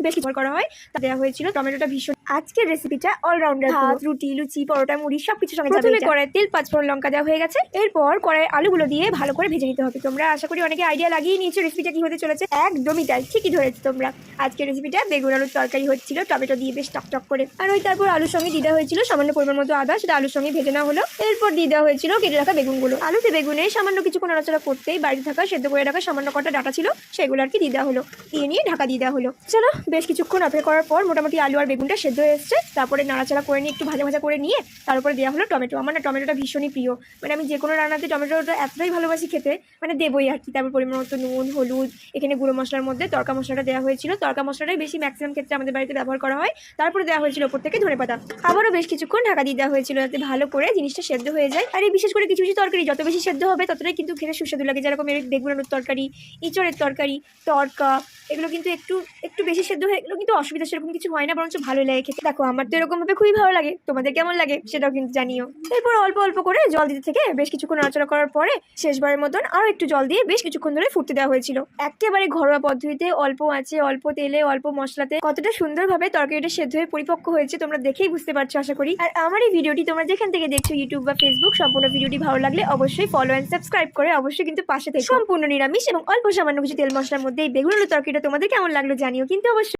বেশ কিছু করা হয় তা দেওয়া হয়েছিল। টমেটোটা ভীষণ। আজকের রেসিপিটা অলরাউন্ডার, ভাত, রুটি, লুচি, পরোটা, মুড়ি সবকিছু সঙ্গে যাবে। প্রথমে কড়াই তেল, 5 ফোড়ন লঙ্কা দেওয়া হয়ে গেছে। এরপর কড়াই আলুগুলো দিয়ে ভালো করে ভেজে নিতে হবে। তোমরা আশা করি অনেকে আইডিয়া লাগিয়ে নিয়েছো রেসিপিটা কি হতে চলেছে। একদমই তাই, ঠিকই ধরেছো তোমরা। আজকের রেসিপিটা বেগুন আলুর তরকারি হচ্ছিল টমেটো দিয়ে বেশ টকটক করে। আর ওই তারপর আলুর সঙ্গে দিয়ে দেওয়া হয়েছিল সামান্য পরিমাণ মতো আদা, সেটা আলুর সঙ্গে ভেজে নেওয়া হলো। এরপর দিয়ে দেওয়া হয়েছিল কেটে রাখা বেগুনগুলো। আলুতে বেগুনে সামান্য কিছুক্ষণ নাড়াচাড়া করতেই বাড়িতে থাকা সেদ্ধ করে রাখা সামান্য কটা ডাটা ছিল সেগুলো আর কি দিয়ে দেওয়া হলো। দিয়ে নিয়ে ঢাকা দিয়ে দেওয়া হলো। চলো বেশ কিছুক্ষণ অপেক্ষা করার পর মোটামুটি আলু আর বেগুনটা সেদ্ধ হয়ে এসছে। তারপরে নাড়াচাড়া করে নিয়ে একটু ভাজা ভাজা করে নিয়ে তারপরে দেওয়া হলো টমেটো। আমার না টমেটোটা ভীষণই প্রিয়, মানে আমি যে কোনো রান্নাতে টমেটোটা এতটাই ভালোবাসি খেতে, মানে দেবই আর কি। তারপর পরিমাণ মতো নুন, হলুদ, এখানে গুঁড়ো মশলার মধ্যে তড়কা মশলাটা দেওয়া হয়েছিল। তড়কা মশলাটাই বেশি ম্যাক্সিমাম ক্ষেত্রে আমাদের বাড়িতে ব্যবহার করা হয়। তারপরে দেওয়া হয়েছিল ওপর থেকে ধনেপাতা। আবারও বেশ কিছুক্ষণ ঢাকা দিয়ে দেওয়া হয়েছিল যাতে ভালো করে জিনিসটা সেদ্ধ হয়ে যায়। আর এই বিশেষ করে কিছু কিছু তরকারি যত বেশি সেদ্ধ হবে ততটাই কিন্তু খেতে সুস্বাদু লাগে। যেরকম এর বেগুন আলুর তরকারি, ইঁচড়ের তরকারি, তড়কা, এগুলো কিন্তু একটু একটু বেশি সেদ্ধ হয়ে এগুলো কিন্তু অসুবিধা সেরকম কিছু হয় না, বরঞ্চ ভালোই লাগে খেতে। দেখো আমার তো এরকম ভাবে খুবই ভালো লাগে, তোমাদের কেমন লাগে সেটাও কিন্তু জানিও। এরপর অল্প অল্প করে জল দিতে থেকে বেশ কিছুক্ষণ নাড়াচাড়া করার পরে শেষবারের মতন আরও একটু জল দিয়ে বেশ কিছুক্ষণ ধরে ফুটতে দেওয়া হয়েছিল। একেবারে ঘরোয়া পদ্ধতিতে অল্প আঁচে, অল্প তেলে, অল্প মশলাতে কতটা সুন্দরভাবে তরকারিটা সেদ্ধ হয়ে পরিপক্ক হয়েছে তোমরা দেখেই বুঝতে পারছো আশা করি। আর আমার এই ভিডিওটি তোমরা যেখান থেকে দেখছো, ইউটিউব বা ফেসবুক, সম্পূর্ণ ভিডিওটি ভালো লাগলে অবশ্যই ফলো অ্যান্ড সাবস্ক্রাইব করে অবশ্যই কিন্তু পাশে থেকে। সম্পূর্ণ নিরামিষ এবং অল্প সামান্য কিছু তেল মশলার মধ্যে এই বেগুন আলুর তরকারিটা তোমাদের কেমন লাগলো জানিও কিন্তু অবশ্যই।